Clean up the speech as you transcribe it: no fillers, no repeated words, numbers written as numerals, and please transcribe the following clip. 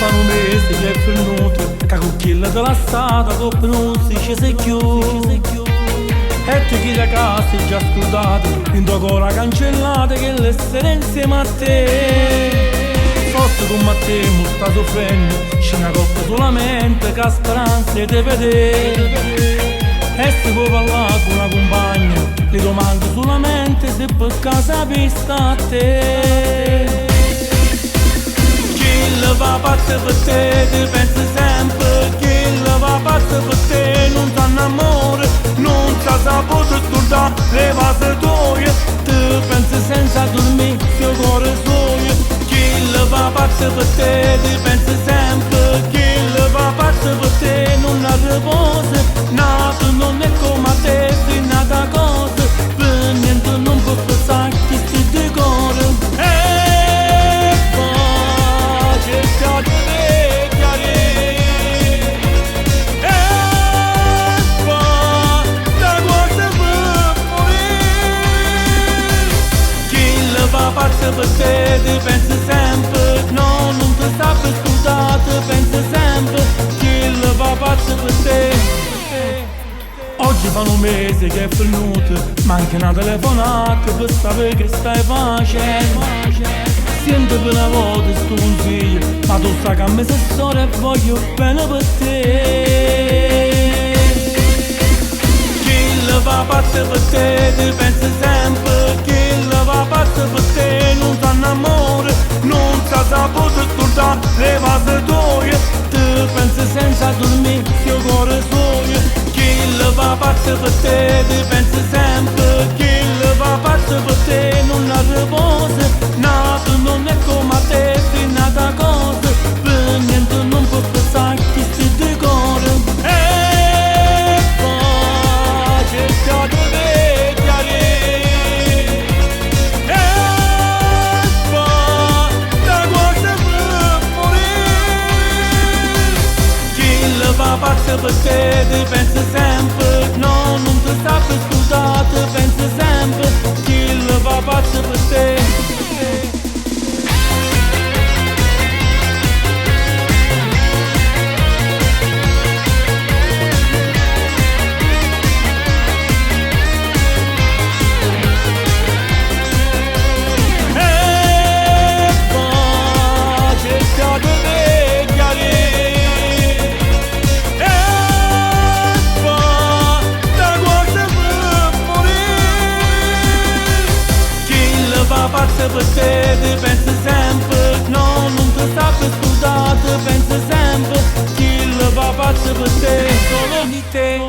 fa un mese che è venuto, che con quella della strada dopo non si c'è più. E te chi da casa è già scrutato, in tua cola cancellata che l'essere insieme a te. Forse come a te mi sta soffrendo, c'è una coppa solamente che ha speranza di vedere. E se può parlare con una compagna, le domando solamente se per casa vista a te. Chi la va pazza per te, ti pensa sempre. Chi la va pazza per te, non t'annamora, non t'ha saputo scordare le vase tue. Ti pensi senza dormire, il cuore suo. Chi la va pazza per te, ti pensa sempre. Chi la va pazza per te, non ha riposo. Nato non è come a te, sei nata cosa. Per niente non può pensare che ti decora. E poi cerca di vecchiare. E poi da cosa per morire. Chi la va pazza per te, ti pensa sempre. No, non ti sta per scordare, ti pensa sempre. Chi la va pazza per te. Oggi fa un mese che è venuto, manca una telefonata per sapere che stai facendo. Sento per una volta sto consiglio, ma tu sai che a me sei solo e voglio bene per te. Chi la va pazza per te, ti pensa sempre. Chi la va pazza per te, non t'annamora, non t'ha saputo scordare le vase tue. Ti pensi senza dormire, il cuore suo. Chi la va pazza per te, ti pensa sempre. Chi la va pazza per te, non ha riposo. Nato non è come a te, sei nata cosa. Per niente non può pensare che si decora. E poi cerca di vecchiare. E poi da cosa per morire. Chi la va pazza per te, ti pensa sempre. No, non ti sta per scordare, ti pensa sempre. Chi la va pazza per te. Pazza per te, ti pensa sempre. No, non ti sta per scordare, ti pensa sempre. Chi la va pazza per te, solo di te.